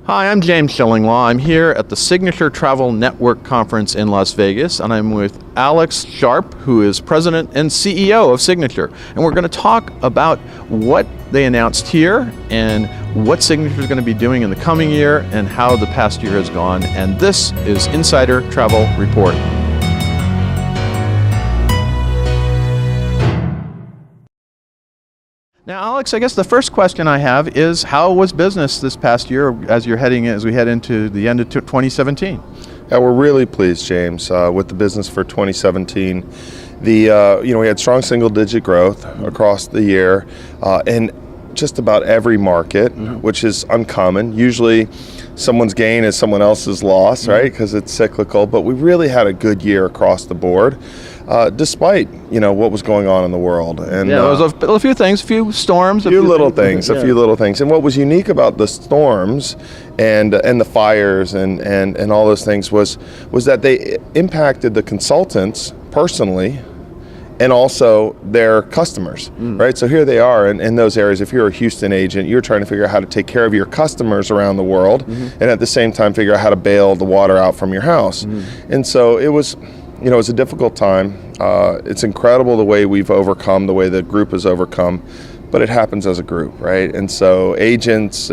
Hi, I'm James Shillinglaw. I'm here at the Signature Travel Network Conference in Las Vegas, and I'm with Alex Sharpe, who is President and CEO of Signature. And we're going to talk about what they announced here and what Signature is going to be doing in the coming year and how the past year has gone. And this is Insider Travel Report. Now, Alex, I guess the first question I have is, how was business this past year as we head into the end of 2017? Yeah, we're really pleased, James, with the business for 2017. We had strong single-digit growth across the year in just about every market, which is uncommon. Usually, someone's gain is someone else's loss, right? Because it's cyclical. But we really had a good year across the board, despite what was going on in the world. And there was a few things, a few storms, a few little things. And what was unique about the storms and the fires and all those things was that they impacted the consultants personally, and also their customers, right? So here they are in those areas. If you're a Houston agent, you're trying to figure out how to take care of your customers around the world, and at the same time figure out how to bail the water out from your house. And so it was a difficult time. It's incredible the way we've overcome, the way the group has overcome, but it happens as a group, right? And so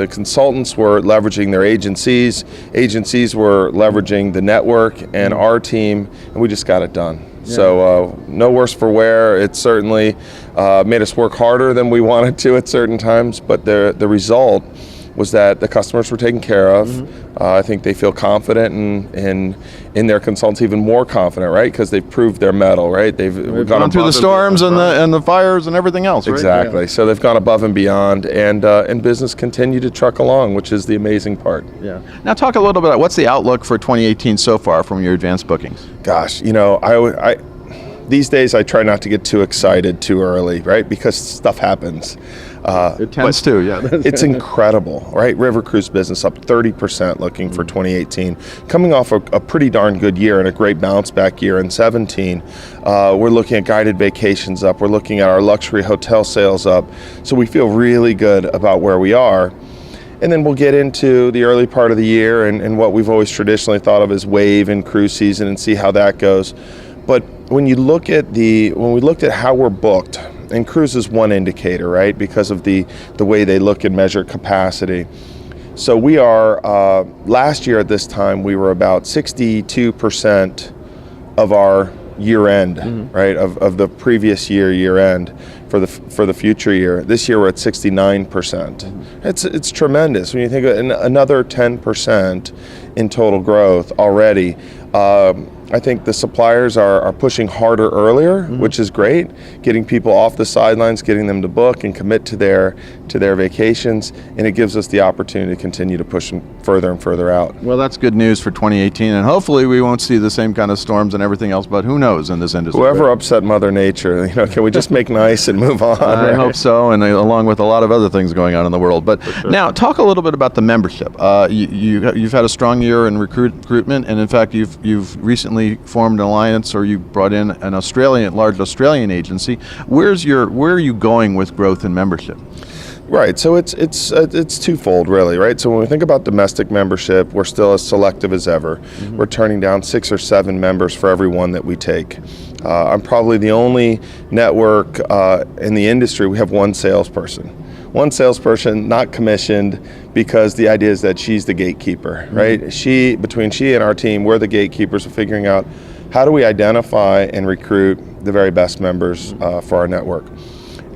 consultants were leveraging their agencies were leveraging the network and our team, and we just got it done. Yeah. So no worse for wear. It certainly made us work harder than we wanted to at certain times, but the result was that the customers were taken care of. I think they feel confident in their consultants, even more confident, right? Because they've proved their mettle, right? They've gone through the storms and the fires and everything else, right? Exactly. Yeah. So they've gone above and beyond, and business continued to truck along, which is the amazing part. Yeah. Now talk a little bit about what's the outlook for 2018 so far from your advanced bookings. Gosh, I these days I try not to get too excited too early, right? Because stuff happens. It tends to, yeah. It's incredible, right? River cruise business up 30% looking for 2018. Coming off a pretty darn good year and a great bounce back year in 17. We're looking at guided vacations up. We're looking at our luxury hotel sales up. So we feel really good about where we are. And then we'll get into the early part of the year and what we've always traditionally thought of as wave and cruise season and see how that goes. But when we looked at how we're booked, and cruise is one indicator, right? Because of the way they look and measure capacity. So we are, last year at this time, we were about 62% of our year end, right? Of the previous year end for the future year. This year we're at 69%. It's tremendous when you think of another 10% in total growth already. I think the suppliers are pushing harder earlier, which is great, getting people off the sidelines, getting them to book and commit to their vacations, and it gives us the opportunity to continue to push them further and further out. Well, that's good news for 2018, and hopefully we won't see the same kind of storms and everything else, but who knows in this industry. Whoever upset Mother Nature, can we just make nice and move on? I hope so, and along with a lot of other things going on in the world. But now, talk a little bit about the membership. You've had a strong year in recruitment, and in fact, you've recently formed an alliance, or you brought in an large Australian agency. Where are you going with growth in membership? Right, so it's twofold really, right? So when we think about domestic membership, we're still as selective as ever. We're turning down 6 or 7 members for every one that we take. I'm probably the only network in the industry. We have one salesperson not commissioned, because the idea is that she's the gatekeeper, right? Between she and our team, we're the gatekeepers of figuring out how do we identify and recruit the very best members for our network.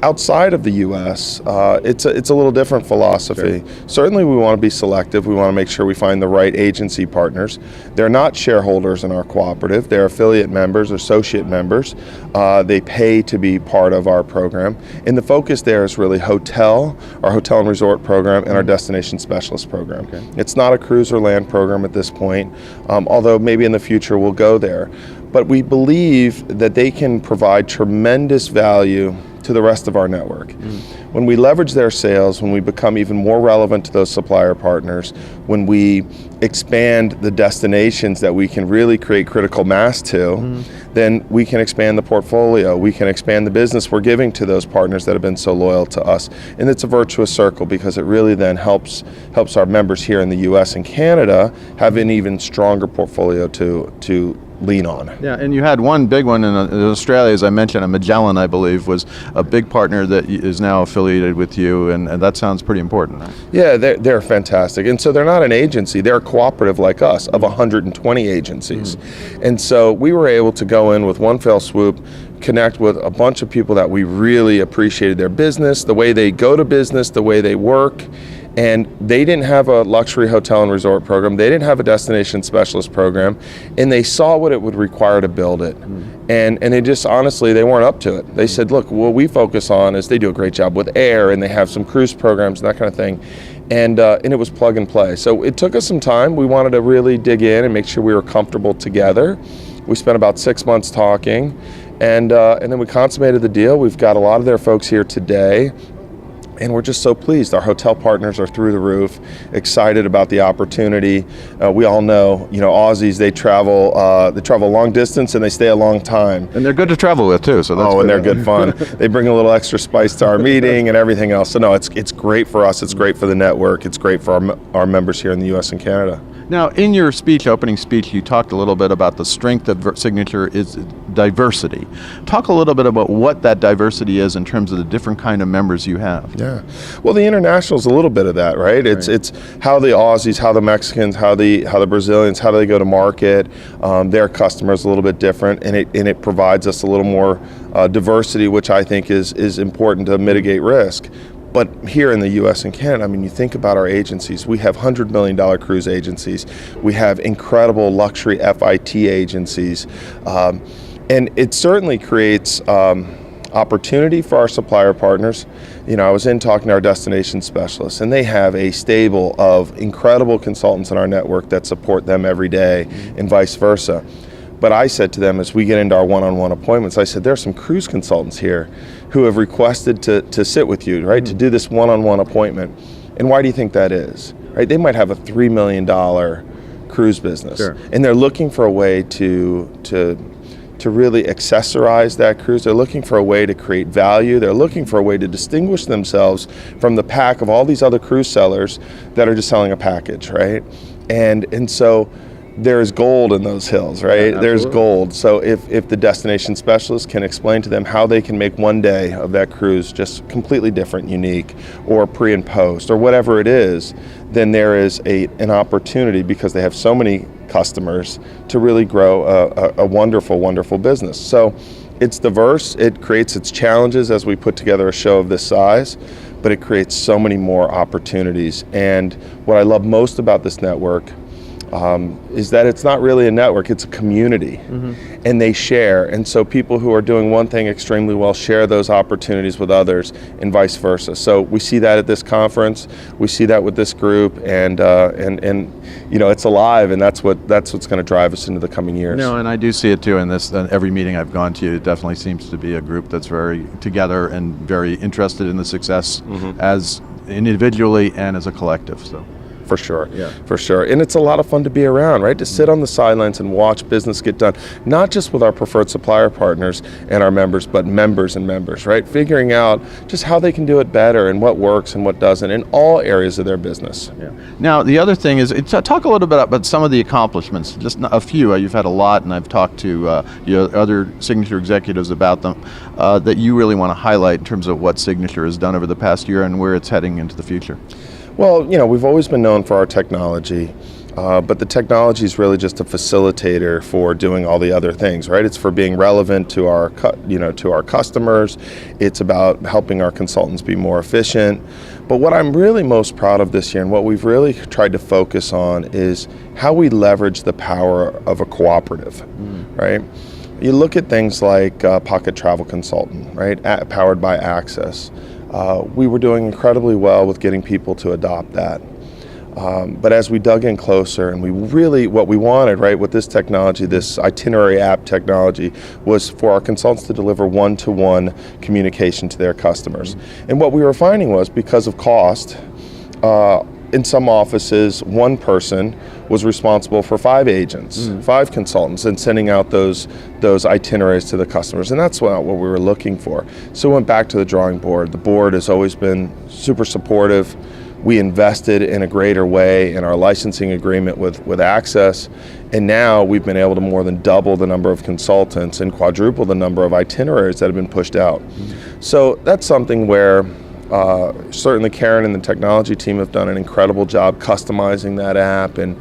Outside of the U.S., it's a little different philosophy. Sure. Certainly we want to be selective. We want to make sure we find the right agency partners. They're not shareholders in our cooperative. They're affiliate members, associate members. They pay to be part of our program. And the focus there is really our hotel and resort program, and our destination specialist program. Okay. It's not a cruise or land program at this point, although maybe in the future we'll go there. But we believe that they can provide tremendous value to the rest of our network. when we leverage their sales, when we become even more relevant to those supplier partners, when we expand the destinations that we can really create critical mass to, then we can expand the portfolio. We can expand the business we're giving to those partners that have been so loyal to us. And it's a virtuous circle, because it really then helps our members here in the US and Canada have an even stronger portfolio to lean on. Yeah, and you had one big one in Australia, as I mentioned, Magellan, I believe, was a big partner that is now affiliated with you, and that sounds pretty important. Right? Yeah, they're fantastic. And so they're not an agency, they're a cooperative like us of 120 agencies. And so we were able to go in with one fell swoop, connect with a bunch of people that we really appreciated their business, the way they go to business, the way they work. And they didn't have a luxury hotel and resort program. They didn't have a destination specialist program. And they saw what it would require to build it. And they just, honestly, they weren't up to it. They said, look, what we focus on is they do a great job with air, and they have some cruise programs and that kind of thing. And it was plug and play. So it took us some time. We wanted to really dig in and make sure we were comfortable together. We spent about 6 months talking. And then we consummated the deal. We've got a lot of their folks here today. And we're just so pleased. Our hotel partners are through the roof, excited about the opportunity. We all know, Aussies, they travel long distance and they stay a long time. And they're good to travel with too. So that's and they're good fun. They bring a little extra spice to our meeting and everything else. So no, it's great for us. It's great for the network. It's great for our members here in the U.S. and Canada. Now, in your opening speech, you talked a little bit about the strength of Signature is diversity. Talk a little bit about what that diversity is in terms of the different kind of members you have. Yeah, well, the international is a little bit of that, right? It's how the Aussies, how the Mexicans, how the Brazilians, how do they go to market? Their customers a little bit different, and it provides us a little more diversity, which I think is important to mitigate risk. But here in the U.S. and Canada, you think about our agencies. We have $100 million cruise agencies. We have incredible luxury FIT agencies. And it certainly creates opportunity for our supplier partners. I was in talking to our destination specialists, and they have a stable of incredible consultants in our network that support them every day, and vice versa. But I said to them, as we get into our one-on-one appointments, I said, there are some cruise consultants here who have requested to sit with you, right, to do this one-on-one appointment. And why do you think that is? Right? They might have a $3 million cruise business, sure, and they're looking for a way to really accessorize that cruise. They're looking for a way to create value. They're looking for a way to distinguish themselves from the pack of all these other cruise sellers that are just selling a package, right? And so there's gold in those hills, right? Yeah, there's gold. So if the destination specialist can explain to them how they can make one day of that cruise just completely different, unique, or pre and post, or whatever it is, then there is an opportunity, because they have so many customers, to really grow a wonderful, wonderful business. So it's diverse. It creates its challenges as we put together a show of this size, but it creates so many more opportunities. And what I love most about this network is that it's not really a network, it's a community, and they share. And so people who are doing one thing extremely well share those opportunities with others, and vice versa. So we see that at this conference, we see that with this group, and it's alive, and that's what's going to drive us into the coming years. No, and I do see it too in this. Every meeting I've gone to, it definitely seems to be a group that's very together and very interested in the success as individually and as a collective. So. For sure, for sure. And it's a lot of fun to be around, right? To sit on the sidelines and watch business get done, not just with our preferred supplier partners and our members, but members and members, right? Figuring out just how they can do it better and what works and what doesn't in all areas of their business. Yeah. Now, the other thing is, talk a little bit about some of the accomplishments, just a few. You've had a lot, and I've talked to other Signature executives about them, that you really want to highlight in terms of what Signature has done over the past year and where it's heading into the future. Well, we've always been known for our technology, but the technology is really just a facilitator for doing all the other things, right? It's for being relevant to our customers. It's about helping our consultants be more efficient. But what I'm really most proud of this year, and what we've really tried to focus on, is how we leverage the power of a cooperative, right? You look at things like Pocket Travel Consultant, right? Powered by Access. We were doing incredibly well with getting people to adopt that. But as we dug in closer, and what we wanted, right, with this technology, this itinerary app technology, was for our consultants to deliver one-to-one communication to their customers. And what we were finding was, because of cost, in some offices, one person was responsible for 5 agents, 5 consultants, and sending out those itineraries to the customers. And that's not what we were looking for. So we went back to the drawing board. The board has always been super supportive. We invested in a greater way in our licensing agreement with Access, and now we've been able to more than double the number of consultants and quadruple the number of itineraries that have been pushed out. So that's something where certainly Karen and the technology team have done an incredible job customizing that app and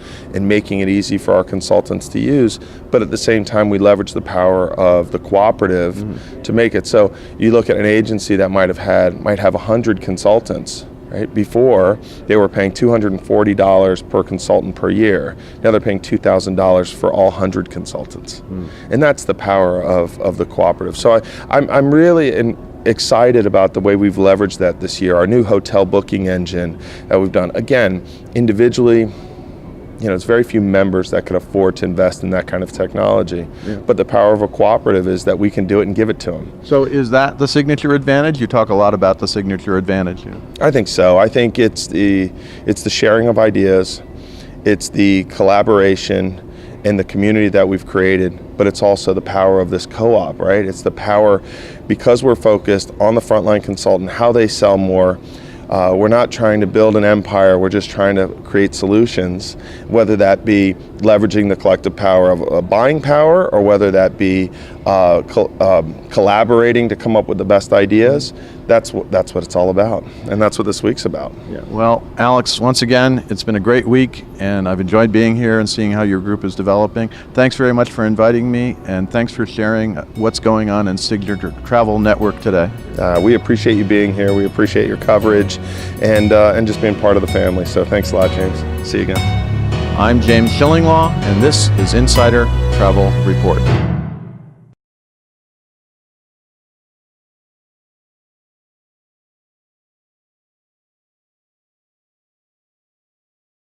making it easy for our consultants to use. But at the same time, we leverage the power of the cooperative to make it so you look at an agency that might have 100 consultants. Right? Before, they were paying $240 per consultant per year. Now they're paying $2,000 for all 100 consultants. And that's the power of the cooperative. So I'm really excited about the way we've leveraged that this year. Our new hotel booking engine that we've done. Again, individually, it's very few members that could afford to invest in that kind of technology. Yeah. But the power of a cooperative is that we can do it and give it to them. So is that the signature advantage? You talk a lot about the signature advantage. Yeah. I think so. I think it's the sharing of ideas, it's the collaboration and the community that we've created, but it's also the power of this co-op, right? It's the power, because we're focused on the frontline consultant, how they sell more. We're not trying to build an empire, we're just trying to create solutions, whether that be leveraging the collective power of buying power, or whether that be collaborating to come up with the best ideas. That's what it's all about, and that's what this week's about. Yeah. Well, Alex, once again, it's been a great week, and I've enjoyed being here and seeing how your group is developing. Thanks very much for inviting me, and thanks for sharing what's going on in Signature Travel Network today. We appreciate you being here. We appreciate your coverage, and just being part of the family. So thanks a lot, James. See you again. I'm James Shillinglaw, and this is Insider Travel Report.